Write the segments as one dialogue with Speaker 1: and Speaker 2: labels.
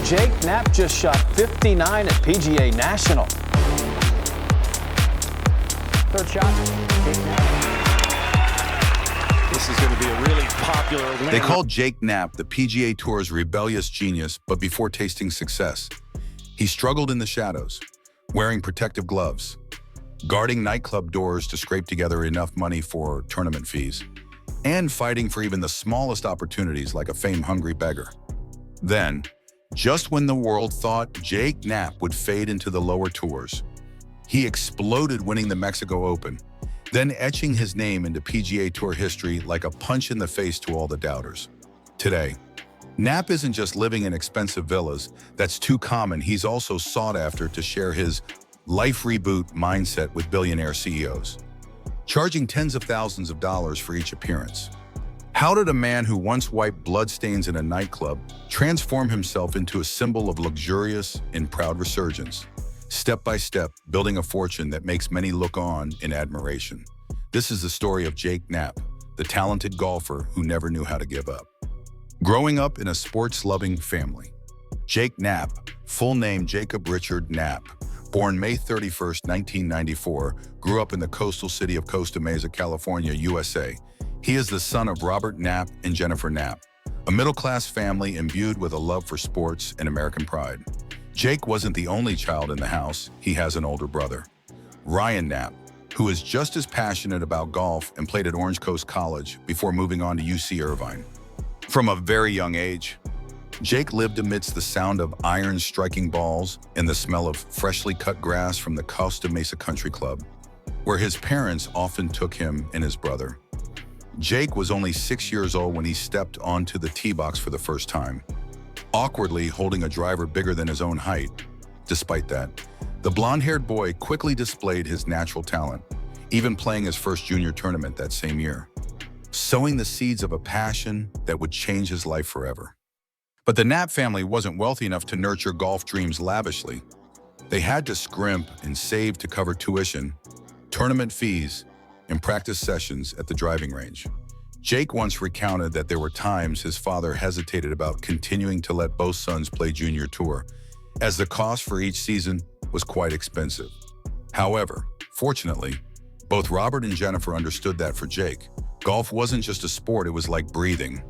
Speaker 1: Jake Knapp just shot 59 at PGA National.
Speaker 2: Third shot. Jake Knapp.
Speaker 3: This is going to be a really popular winner.
Speaker 4: They called Jake Knapp the PGA Tour's rebellious genius, but before tasting success, he struggled in the shadows, wearing protective gloves, guarding nightclub doors to scrape together enough money for tournament fees, and fighting for even the smallest opportunities like a fame-hungry beggar. Then, just when the world thought Jake Knapp would fade into the lower tours, he exploded, winning the Mexico Open, then etching his name into PGA Tour history like a punch in the face to all the doubters. Today, Knapp isn't just living in expensive villas. That's too common. He's also sought after to share his life reboot mindset with billionaire CEOs, charging tens of thousands of dollars for each appearance. How did a man who once wiped bloodstains in a nightclub transform himself into a symbol of luxurious and proud resurgence? Step by step, building a fortune that makes many look on in admiration. This is the story of Jake Knapp, the talented golfer who never knew how to give up. Growing up in a sports-loving family, Jake Knapp, full name Jacob Richard Knapp, born May 31st, 1994, grew up in the coastal city of Costa Mesa, California, USA. He is the son of Robert Knapp and Jennifer Knapp, a middle-class family imbued with a love for sports and American pride. Jake wasn't the only child in the house. He has an older brother, Ryan Knapp, who is just as passionate about golf and played at Orange Coast College before moving on to UC Irvine. From a very young age, Jake lived amidst the sound of iron striking balls and the smell of freshly cut grass from the Costa Mesa Country Club, where his parents often took him and his brother. Jake was only 6 years old when he stepped onto the tee box for the first time, awkwardly holding a driver bigger than his own height. Despite that, the blonde-haired boy quickly displayed his natural talent, even playing his first junior tournament that same year, sowing the seeds of a passion that would change his life forever. But the Knapp family wasn't wealthy enough to nurture golf dreams lavishly. They had to scrimp and save to cover tuition, tournament fees, and practice sessions at the driving range. Jake once recounted that there were times his father hesitated about continuing to let both sons play junior tour, as the cost for each season was quite expensive. However, fortunately, both Robert and Jennifer understood that for Jake, golf wasn't just a sport, it was like breathing.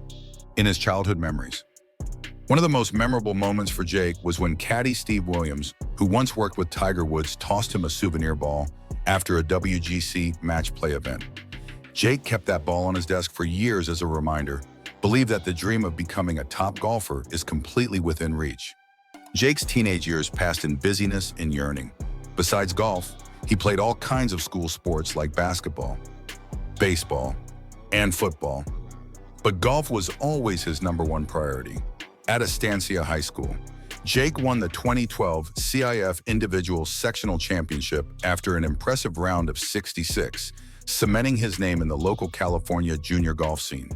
Speaker 4: In his childhood memories, one of the most memorable moments for Jake was when caddy Steve Williams, who once worked with Tiger Woods, tossed him a souvenir ball after a WGC match play event. Jake kept that ball on his desk for years as a reminder, believed that the dream of becoming a top golfer is completely within reach. Jake's teenage years passed in busyness and yearning. Besides golf, he played all kinds of school sports like basketball, baseball, and football. But golf was always his number one priority. At Estancia High School, Jake won the 2012 CIF Individual Sectional Championship after an impressive round of 66, cementing his name in the local California junior golf scene.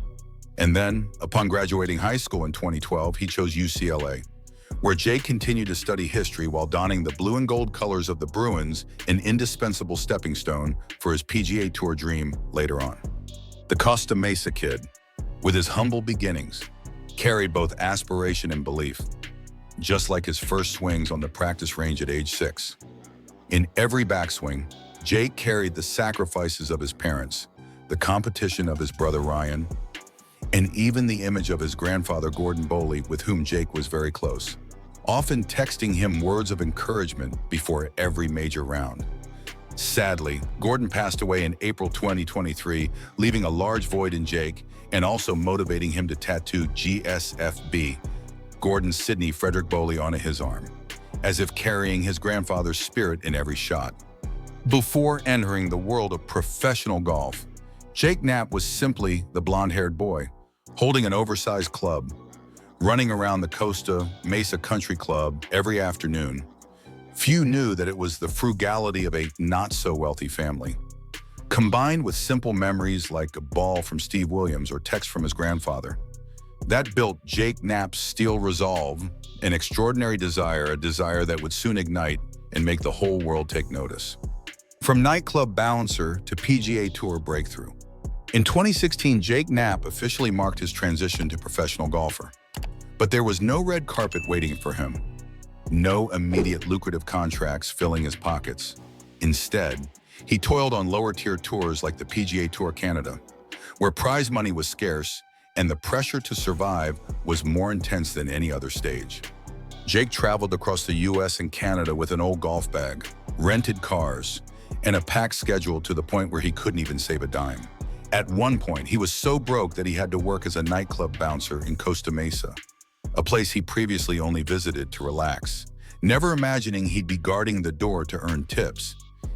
Speaker 4: And then, upon graduating high school in 2012, he chose UCLA, where Jake continued to study history while donning the blue and gold colors of the Bruins, an indispensable stepping stone for his PGA Tour dream later on. The Costa Mesa kid, with his humble beginnings, carried both aspiration and belief, just like his first swings on the practice range at age 6. In every backswing, Jake carried the sacrifices of his parents, the competition of his brother Ryan, and even the image of his grandfather Gordon Bowley, with whom Jake was very close, often texting him words of encouragement before every major round. Sadly, Gordon passed away in April 2023, leaving a large void in Jake and also motivating him to tattoo GSFB, Gordon Sidney Frederick Bowley, onto his arm, as if carrying his grandfather's spirit in every shot. Before entering the world of professional golf, Jake Knapp was simply the blonde-haired boy, holding an oversized club, running around the Costa Mesa Country Club every afternoon. Few knew that it was the frugality of a not-so-wealthy family, combined with simple memories like a ball from Steve Williams or text from his grandfather, that built Jake Knapp's steel resolve, an extraordinary desire, a desire that would soon ignite and make the whole world take notice. From nightclub bouncer to PGA Tour breakthrough. In 2016, Jake Knapp officially marked his transition to professional golfer. But there was no red carpet waiting for him, no immediate lucrative contracts filling his pockets. Instead, he toiled on lower-tier tours like the PGA Tour Canada, where prize money was scarce and the pressure to survive was more intense than any other stage. Jake traveled across the US and Canada with an old golf bag, rented cars, and a packed schedule to the point where he couldn't even save a dime. At one point, he was so broke that he had to work as a nightclub bouncer in Costa Mesa, a place he previously only visited to relax. Never imagining he'd be guarding the door to earn tips,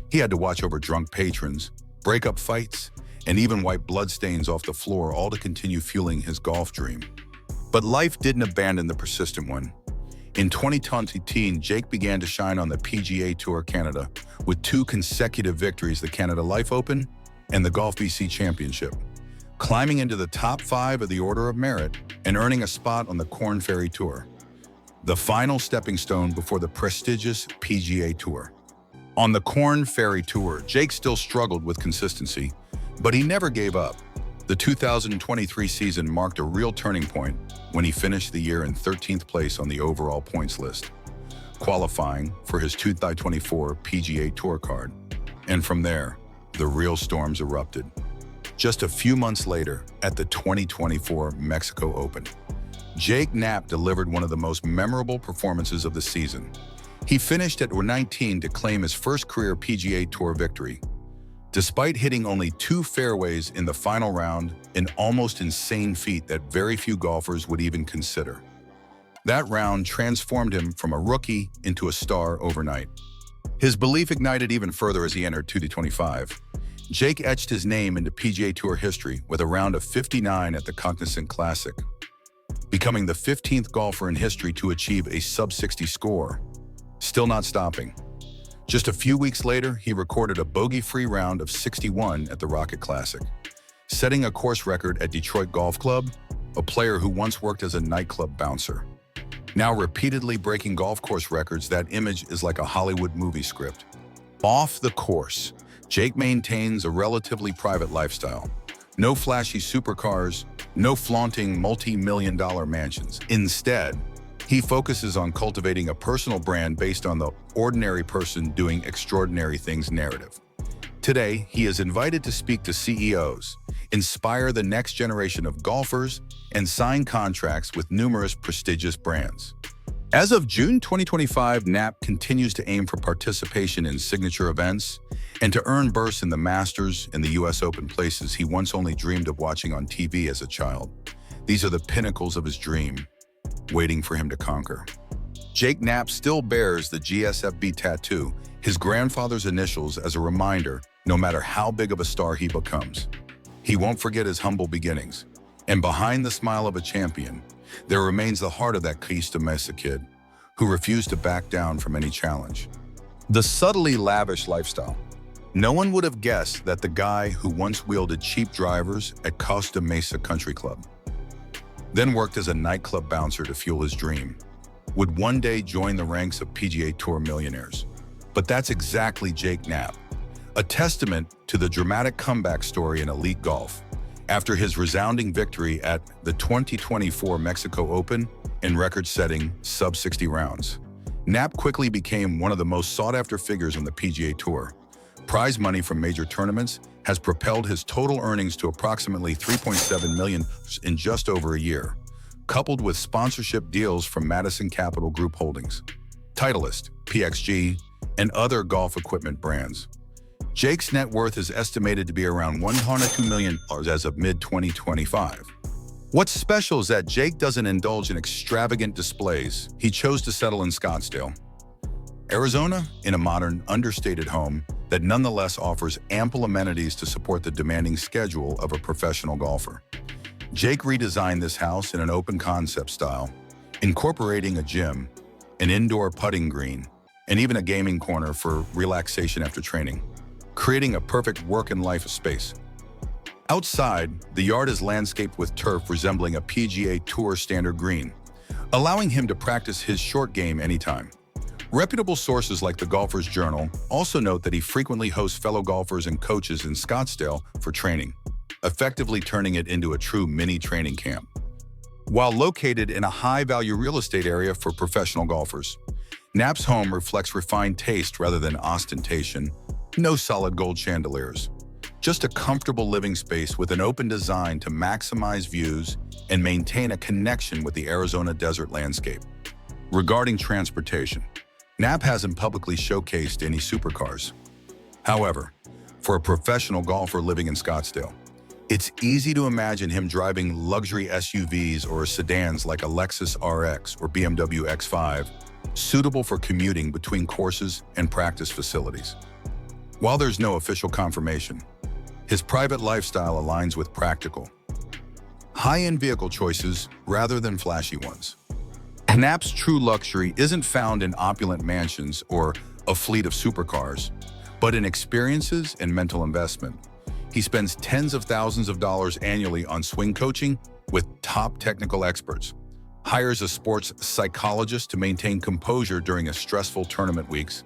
Speaker 4: he had to watch over drunk patrons, break up fights, and even wipe bloodstains off the floor, all to continue fueling his golf dream. But life didn't abandon the persistent one. In 2020, Jake began to shine on the PGA Tour Canada with 2 consecutive victories, the Canada Life Open and the Golf BC Championship, climbing into the top 5 of the Order of Merit and earning a spot on the Corn Ferry Tour, the final stepping stone before the prestigious PGA Tour. On the Corn Ferry Tour, Jake still struggled with consistency, but he never gave up. The 2023 season marked a real turning point when he finished the year in 13th place on the overall points list, qualifying for his 2024 PGA Tour card. And from there, the real storms erupted. Just a few months later, at the 2024 Mexico Open, Jake Knapp delivered one of the most memorable performances of the season. He finished at 19 to claim his first career PGA Tour victory, despite hitting only 2 fairways in the final round, an almost insane feat that very few golfers would even consider. That round transformed him from a rookie into a star overnight. His belief ignited even further as he entered 2025. Jake etched his name into PGA Tour history with a round of 59 at the Cognizant Classic, becoming the 15th golfer in history to achieve a sub-60 score. Still not stopping. Just a few weeks later, he recorded a bogey-free round of 61 at the Rocket Classic, setting a course record at Detroit Golf Club, a player who once worked as a nightclub bouncer. Now repeatedly breaking golf course records, that image is like a Hollywood movie script. Off the course, Jake maintains a relatively private lifestyle. No flashy supercars, no flaunting multi-million-dollar mansions. Instead, he focuses on cultivating a personal brand based on the ordinary person doing extraordinary things narrative. Today, he is invited to speak to CEOs, inspire the next generation of golfers, and sign contracts with numerous prestigious brands. As of June 2025, Knapp continues to aim for participation in signature events and to earn berths in the Masters and the US Open, places he once only dreamed of watching on TV as a child. These are the pinnacles of his dream, waiting for him to conquer. Jake Knapp still bears the GSFB tattoo, his grandfather's initials, as a reminder, no matter how big of a star he becomes. He won't forget his humble beginnings. And behind the smile of a champion, there remains the heart of that Costa Mesa kid who refused to back down from any challenge. The subtly lavish lifestyle. No one would have guessed that the guy who once wielded cheap drivers at Costa Mesa Country Club, then worked as a nightclub bouncer to fuel his dream, would one day join the ranks of PGA Tour millionaires. But that's exactly Jake Knapp, a testament to the dramatic comeback story in elite golf. After his resounding victory at the 2024 Mexico Open in record-setting sub-60 rounds, Knapp quickly became one of the most sought-after figures on the PGA Tour. Prize money from major tournaments has propelled his total earnings to approximately $3.7 million in just over a year, coupled with sponsorship deals from Madison Capital Group Holdings, Titleist, PXG, and other golf equipment brands. Jake's net worth is estimated to be around $102 million as of mid-2025. What's special is that Jake doesn't indulge in extravagant displays. He chose to settle in Scottsdale, Arizona, in a modern, understated home that nonetheless offers ample amenities to support the demanding schedule of a professional golfer. Jake redesigned this house in an open concept style, incorporating a gym, an indoor putting green, and even a gaming corner for relaxation after training, creating a perfect work and life space. Outside, the yard is landscaped with turf resembling a PGA Tour standard green, allowing him to practice his short game anytime. Reputable sources like the Golfer's Journal also note that he frequently hosts fellow golfers and coaches in Scottsdale for training, effectively turning it into a true mini training camp. While located in a high-value real estate area for professional golfers, Knapp's home reflects refined taste rather than ostentation. No solid gold chandeliers. Just a comfortable living space with an open design to maximize views and maintain a connection with the Arizona desert landscape. Regarding transportation, Knapp hasn't publicly showcased any supercars. However, for a professional golfer living in Scottsdale, it's easy to imagine him driving luxury SUVs or sedans like a Lexus RX or BMW X5, suitable for commuting between courses and practice facilities. While there's no official confirmation, his private lifestyle aligns with practical, high-end vehicle choices rather than flashy ones. Knapp's true luxury isn't found in opulent mansions or a fleet of supercars, but in experiences and mental investment. He spends tens of thousands of dollars annually on swing coaching with top technical experts, hires a sports psychologist to maintain composure during a stressful tournament weeks,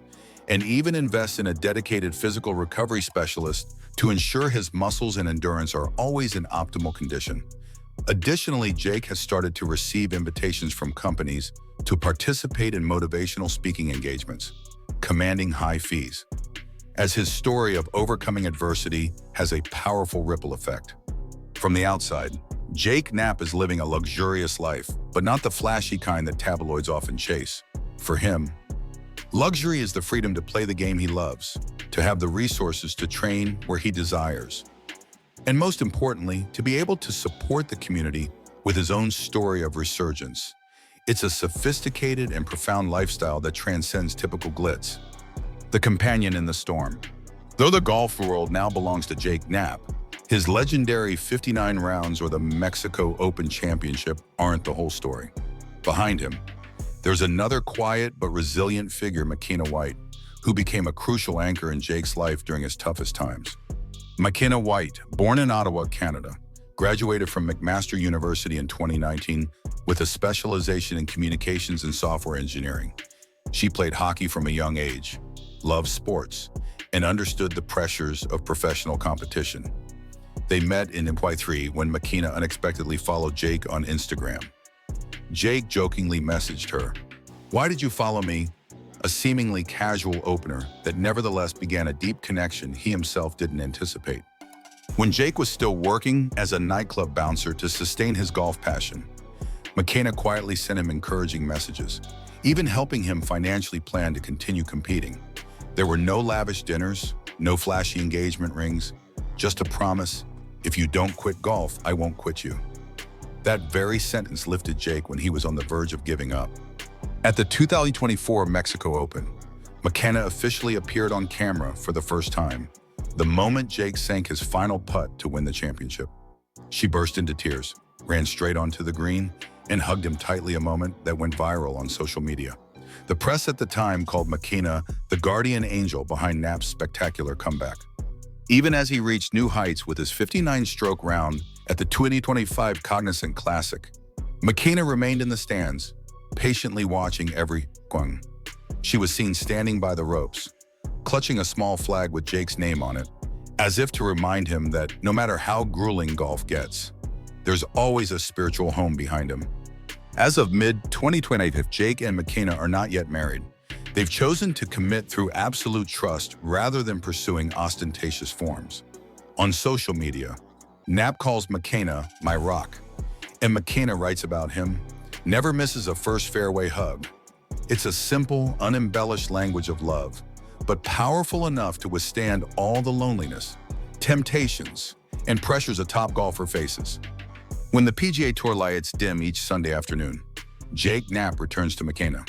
Speaker 4: and even invests in a dedicated physical recovery specialist to ensure his muscles and endurance are always in optimal condition. Additionally, Jake has started to receive invitations from companies to participate in motivational speaking engagements, commanding high fees, as his story of overcoming adversity has a powerful ripple effect. From the outside, Jake Knapp is living a luxurious life, but not the flashy kind that tabloids often chase. For him, luxury is the freedom to play the game he loves, to have the resources to train where he desires, and most importantly, to be able to support the community with his own story of resurgence. It's a sophisticated and profound lifestyle that transcends typical glitz. The companion in the storm. Though the golf world now belongs to Jake Knapp, his legendary 59 rounds or the Mexico Open Championship aren't the whole story. Behind him, there's another quiet but resilient figure, McKenna White, who became a crucial anchor in Jake's life during his toughest times. McKenna White, born in Ottawa, Canada, graduated from McMaster University in 2019 with a specialization in communications and software engineering. She played hockey from a young age, loved sports, and understood the pressures of professional competition. They met in MP3 when McKenna unexpectedly followed Jake on Instagram. Jake jokingly messaged her, "Why did you follow me?" A seemingly casual opener that nevertheless began a deep connection he himself didn't anticipate. When Jake was still working as a nightclub bouncer to sustain his golf passion, McKenna quietly sent him encouraging messages, even helping him financially plan to continue competing. There were no lavish dinners, no flashy engagement rings, just a promise, "If you don't quit golf, I won't quit you." That very sentence lifted Jake when he was on the verge of giving up. At the 2024 Mexico Open, McKenna officially appeared on camera for the first time, the moment Jake sank his final putt to win the championship. She burst into tears, ran straight onto the green, and hugged him tightly, a moment that went viral on social media. The press at the time called McKenna the guardian angel behind Knapp's spectacular comeback. Even as he reached new heights with his 59-stroke round at the 2025 Cognizant Classic, McKenna remained in the stands, patiently watching every swing. She was seen standing by the ropes, clutching a small flag with Jake's name on it, as if to remind him that no matter how grueling golf gets, there's always a spiritual home behind him. As of mid-2025, Jake and McKenna are not yet married. They've chosen to commit through absolute trust rather than pursuing ostentatious forms. On social media, Knapp calls McKenna "my rock," and McKenna writes about him, "Never misses a first fairway hug." It's a simple, unembellished language of love, but powerful enough to withstand all the loneliness, temptations, and pressures a top golfer faces. When the PGA Tour lights dim each Sunday afternoon, Jake Knapp returns to McKenna,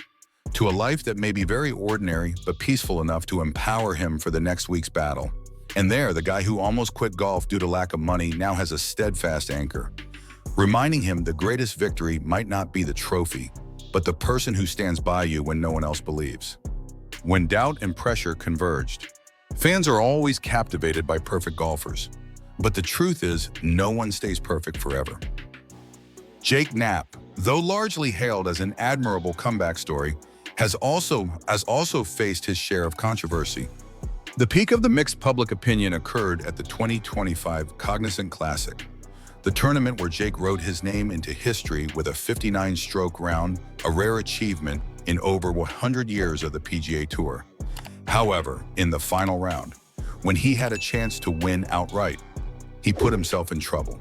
Speaker 4: to a life that may be very ordinary but peaceful enough to empower him for the next week's battle. And there, the guy who almost quit golf due to lack of money now has a steadfast anchor, reminding him the greatest victory might not be the trophy, but the person who stands by you when no one else believes. When doubt and pressure converged, fans are always captivated by perfect golfers. But the truth is, no one stays perfect forever. Jake Knapp, though largely hailed as an admirable comeback story, has also faced his share of controversy. The peak of the mixed public opinion occurred at the 2025 Cognizant Classic. the tournament where Jake wrote his name into history with a 59-stroke round, a rare achievement in over 100 years of the PGA Tour. However, in the final round, when he had a chance to win outright, he put himself in trouble.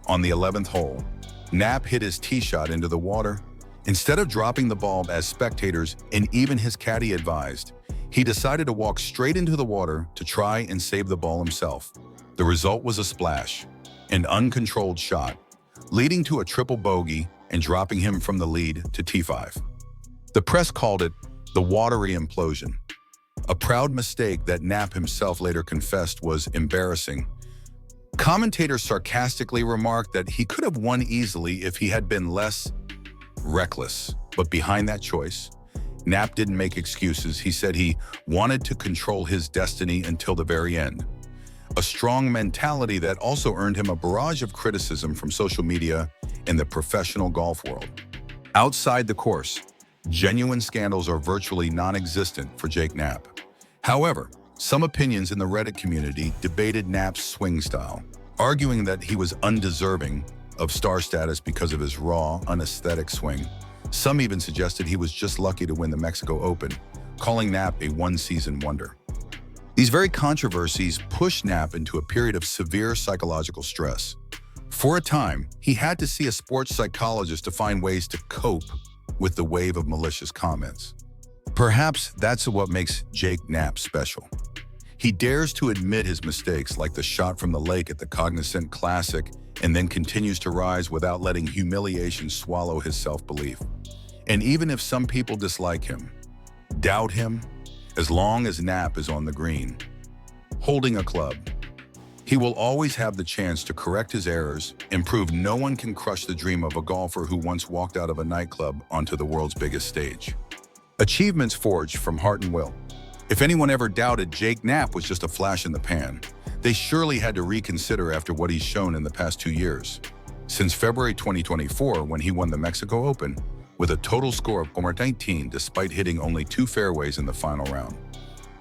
Speaker 4: On the 11th hole, Knapp hit his tee shot into the water. Instead of dropping the ball as spectators and even his caddy advised, he decided to walk straight into the water to try and save the ball himself. The result was a splash, an uncontrolled shot, leading to a triple bogey and dropping him from the lead to T5. The press called it the watery implosion, a proud mistake that Knapp himself later confessed was embarrassing. Commentators sarcastically remarked that he could have won easily if he had been less reckless. But behind that choice, Knapp didn't make excuses. He said he wanted to control his destiny until the very end. A strong mentality that also earned him a barrage of criticism from social media and the professional golf world. Outside the course, genuine scandals are virtually non-existent for Jake Knapp. However, some opinions in the Reddit community debated Knapp's swing style, arguing that he was undeserving of star status because of his raw, unaesthetic swing. Some even suggested he was just lucky to win the Mexico Open, calling Knapp a one-season wonder. These very controversies pushed Knapp into a period of severe psychological stress. For a time, he had to see a sports psychologist to find ways to cope with the wave of malicious comments. Perhaps that's what makes Jake Knapp special. He dares to admit his mistakes, like the shot from the lake at the Cognizant Classic, and then continues to rise without letting humiliation swallow his self-belief. And even if some people dislike him, doubt him, as long as Knapp is on the green, holding a club, he will always have the chance to correct his errors and prove no one can crush the dream of a golfer who once walked out of a nightclub onto the world's biggest stage. Achievements forged from heart and will. If anyone ever doubted Jake Knapp was just a flash in the pan, they surely had to reconsider after what he's shown in the past 2 years. Since February 2024, when he won the Mexico Open, with a total score of 19 despite hitting only 2 fairways in the final round,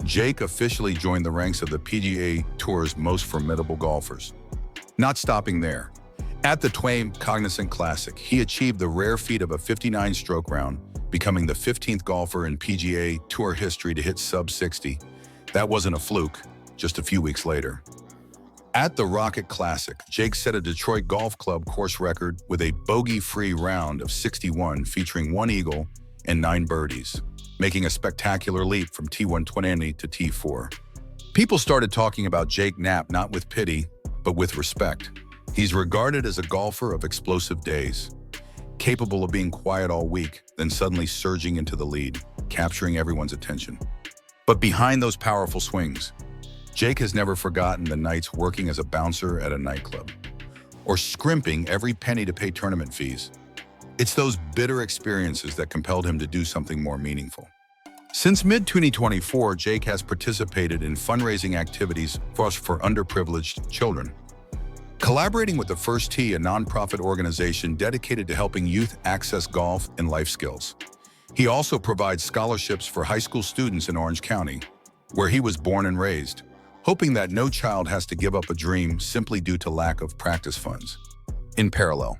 Speaker 4: Jake officially joined the ranks of the PGA Tour's most formidable golfers. Not stopping there, at the Cognizant Classic, he achieved the rare feat of a 59-stroke round, becoming the 15th golfer in PGA Tour history to hit sub-60. That wasn't a fluke, just a few weeks later. At the Rocket Classic, Jake set a Detroit Golf Club course record with a bogey-free round of 61 featuring 1 eagle and 9 birdies, making a spectacular leap from T120 to T4. People started talking about Jake Knapp not with pity, but with respect. He's regarded as a golfer of explosive days, capable of being quiet all week, then suddenly surging into the lead, capturing everyone's attention. But behind those powerful swings, Jake has never forgotten the nights working as a bouncer at a nightclub, or scrimping every penny to pay tournament fees. It's those bitter experiences that compelled him to do something more meaningful. Since mid-2024, Jake has participated in fundraising activities for underprivileged children, collaborating with the First Tee, a nonprofit organization dedicated to helping youth access golf and life skills. He also provides scholarships for high school students in Orange County, where he was born and raised, hoping that no child has to give up a dream simply due to lack of practice funds. In parallel,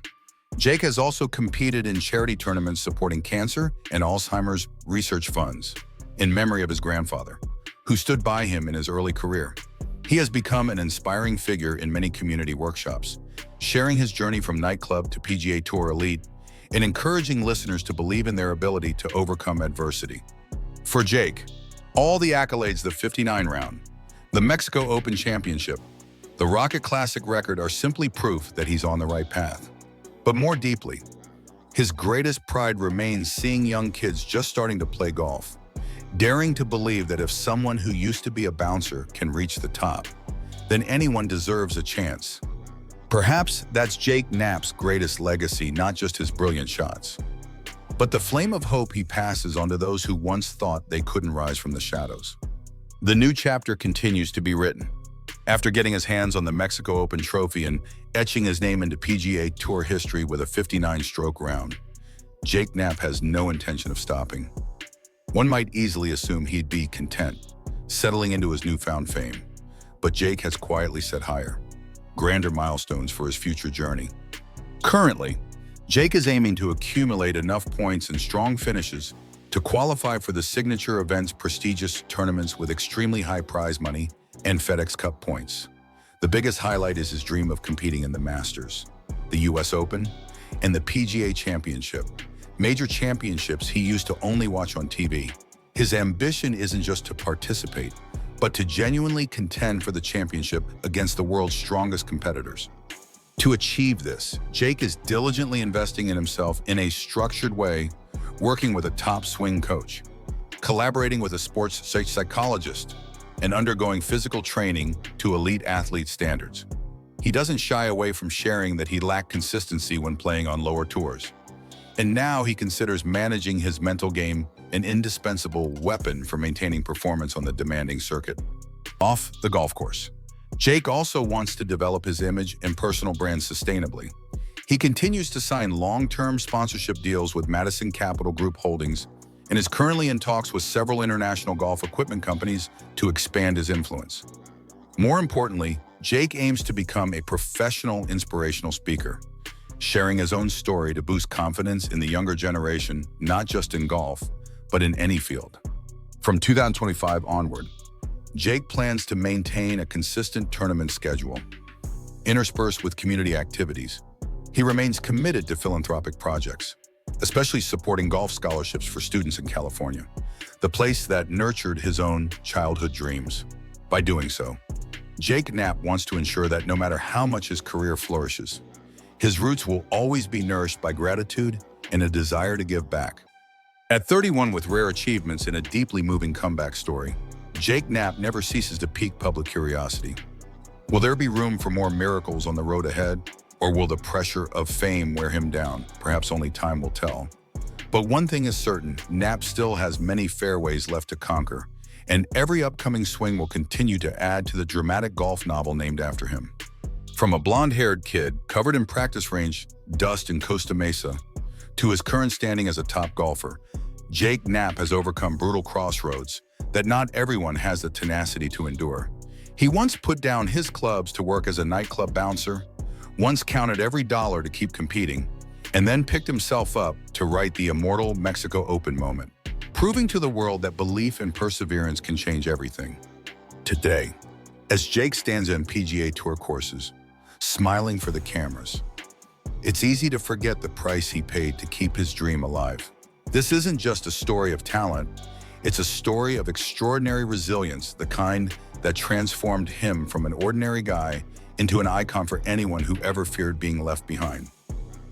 Speaker 4: Jake has also competed in charity tournaments supporting cancer and Alzheimer's research funds in memory of his grandfather, who stood by him in his early career. He has become an inspiring figure in many community workshops, sharing his journey from nightclub to PGA Tour elite and encouraging listeners to believe in their ability to overcome adversity. For Jake, all the accolades, the 59 round, the Mexico Open Championship, the Rocket Classic record are simply proof that he's on the right path. But more deeply, his greatest pride remains seeing young kids just starting to play golf, daring to believe that if someone who used to be a bouncer can reach the top, then anyone deserves a chance. Perhaps that's Jake Knapp's greatest legacy, not just his brilliant shots, but the flame of hope he passes on to those who once thought they couldn't rise from the shadows. The new chapter continues to be written. After getting his hands on the Mexico Open trophy and etching his name into PGA Tour history with a 59-stroke round, Jake Knapp has no intention of stopping. One might easily assume he'd be content, settling into his newfound fame. But Jake has quietly set higher. grander milestones for his future journey. Currently, Jake is aiming to accumulate enough points and strong finishes to qualify for the signature event's prestigious tournaments with extremely high prize money and FedEx Cup points. The biggest highlight is his dream of competing in the Masters, the US Open, and the PGA Championship, major championships he used to only watch on TV. His ambition isn't just to participate, but to genuinely contend for the championship against the world's strongest competitors. To achieve this, Jake is diligently investing in himself in a structured way, working with a top swing coach, collaborating with a sports psychologist, and undergoing physical training to elite athlete standards. He doesn't shy away from sharing that he lacked consistency when playing on lower tours. And now he considers managing his mental game an indispensable weapon for maintaining performance on the demanding circuit. Off the golf course, Jake also wants to develop his image and personal brand sustainably. He continues to sign long-term sponsorship deals with Madison Capital Group Holdings and is currently in talks with several international golf equipment companies to expand his influence. More importantly, Jake aims to become a professional inspirational speaker, sharing his own story to boost confidence in the younger generation, not just in golf, but in any field. From 2025 onward, Jake plans to maintain a consistent tournament schedule, interspersed with community activities. He remains committed to philanthropic projects, especially supporting golf scholarships for students in California, the place that nurtured his own childhood dreams. By doing so, Jake Knapp wants to ensure that no matter how much his career flourishes, his roots will always be nourished by gratitude and a desire to give back. At 31, with rare achievements and a deeply moving comeback story, Jake Knapp never ceases to pique public curiosity. Will there be room for more miracles on the road ahead, or will the pressure of fame wear him down? Perhaps only time will tell. But one thing is certain, Knapp still has many fairways left to conquer, and every upcoming swing will continue to add to the dramatic golf novel named after him. From a blonde-haired kid covered in practice range dust in Costa Mesa to his current standing as a top golfer, Jake Knapp has overcome brutal crossroads that not everyone has the tenacity to endure. He once put down his clubs to work as a nightclub bouncer, once counted every dollar to keep competing, and then picked himself up to write the immortal Mexico Open moment, proving to the world that belief and perseverance can change everything. Today, as Jake stands on PGA Tour courses, smiling for the cameras, it's easy to forget the price he paid to keep his dream alive. This isn't just a story of talent, it's a story of extraordinary resilience, the kind that transformed him from an ordinary guy into an icon for anyone who ever feared being left behind.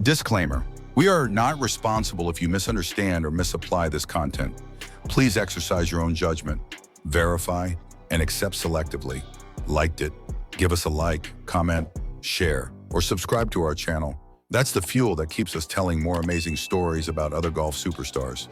Speaker 4: Disclaimer: we are not responsible if you misunderstand or misapply this content. Please exercise your own judgment, verify, and accept selectively. Liked it? Give us a like, comment, share, or subscribe to our channel. That's the fuel that keeps us telling more amazing stories about other golf superstars.